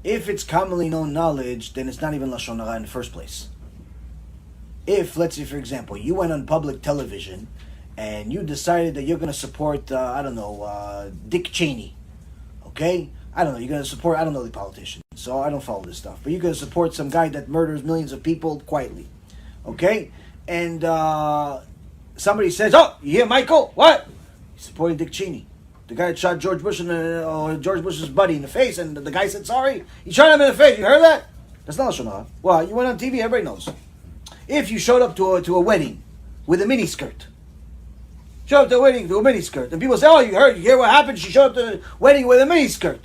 If it's commonly known knowledge, then it's not even Lashon Hara in the first place. If, let's say, for example, you went on public television and you decided that you're going to support, Dick Cheney, okay? I don't know, you're going to support, I don't know the politician, so I don't follow this stuff, but you're going to support some guy that murders millions of people quietly, okay? And somebody says, oh, you hear Michael? What? He's supporting Dick Cheney. The guy that shot George Bush George Bush's buddy in the face, and the guy said sorry. He shot him in the face. You heard that? That's not Lashon Hara. Well, you went on TV. Everybody knows. If you showed up to a wedding with a miniskirt, showed up to a wedding to a miniskirt, and people say, "Oh, you hear what happened? She showed up to the wedding with a miniskirt."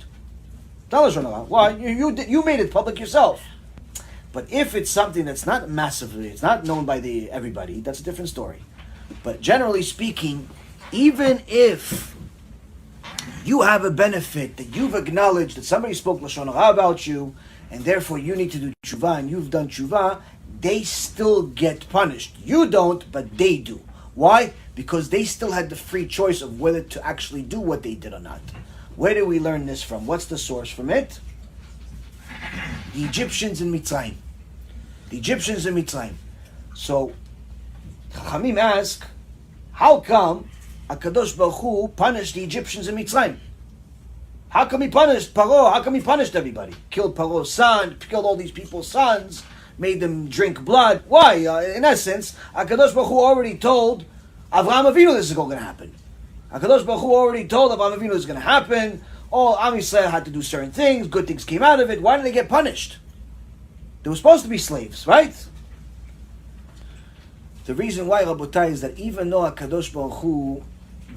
Not Lashon Hara. Well, you made it public yourself. But if it's something that's not massively, it's not known by everybody, that's a different story. But generally speaking, even if you have a benefit that you've acknowledged that somebody spoke Lashon Hara about you, and therefore you need to do tshuva, and you've done tshuva, they still get punished. You don't, but they do. Why? Because they still had the free choice of whether to actually do what they did or not. Where do we learn this from? What's the source from it? The Egyptians in Mitzrayim. The Egyptians in Mitzrayim. So, Chachamim ask, how come HaKadosh Baruch Hu punished the Egyptians in Mitzrayim? How come he punished Paro? How come he punished everybody? Killed Paro's son, killed all these people's sons, made them drink blood. Why? In essence, HaKadosh Baruch Hu already told Avraham Avinu this is going to happen. HaKadosh Baruch Hu already told Avraham Avinu this is going to happen. All Am Yisrael had to do certain things. Good things came out of it. Why did they get punished? They were supposed to be slaves, right? The reason why, Rabotai, is that even though HaKadosh Baruch Hu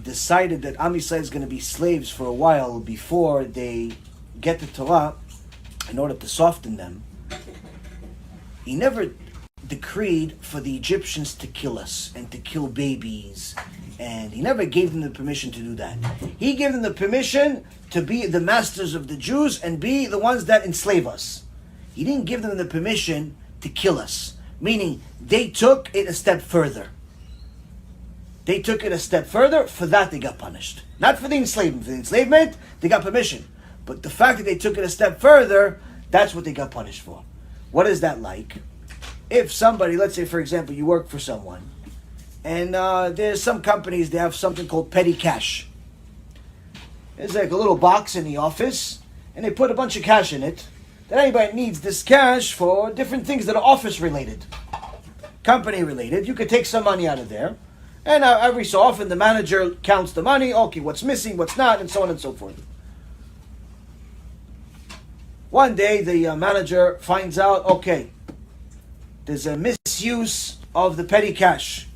decided that Am Yisrael is going to be slaves for a while before they get the Torah, in order to soften them, He never decreed for the Egyptians to kill us and to kill babies, and He never gave them the permission to do that. He gave them the permission to be the masters of the Jews and be the ones that enslave us. He didn't give them the permission to kill us, meaning they took it a step further. They took it a step further. For that, they got punished. Not for the enslavement. For the enslavement, they got permission. But the fact that they took it a step further, that's what they got punished for. What is that like? If somebody, let's say, for example, you work for someone, and there's some companies, they have something called petty cash. There's like a little box in the office, and they put a bunch of cash in it, that anybody needs this cash for different things that are office-related, company-related. You could take some money out of there, and every so often the manager counts the money, okay, what's missing, what's not, and so on and so forth. One day the manager finds out, okay, there's a misuse of the petty cash.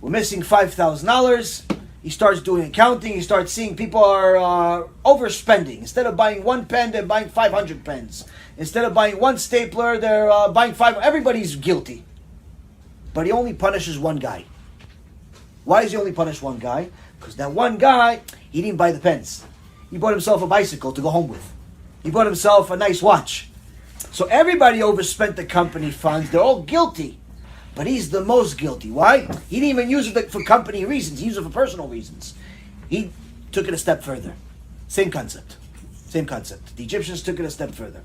We're missing $5,000. He starts doing accounting. He starts seeing people are overspending. Instead of buying one pen, they're buying 500 pens. Instead of buying one stapler, they're buying five. Everybody's guilty. But he only punishes one guy. Why does he only punish one guy? Because that one guy, he didn't buy the pens. He bought himself a bicycle to go home with. He bought himself a nice watch. So everybody overspent the company funds. They're all guilty. But he's the most guilty. Why? He didn't even use it for company reasons. He used it for personal reasons. He took it a step further. Same concept. Same concept. The Egyptians took it a step further.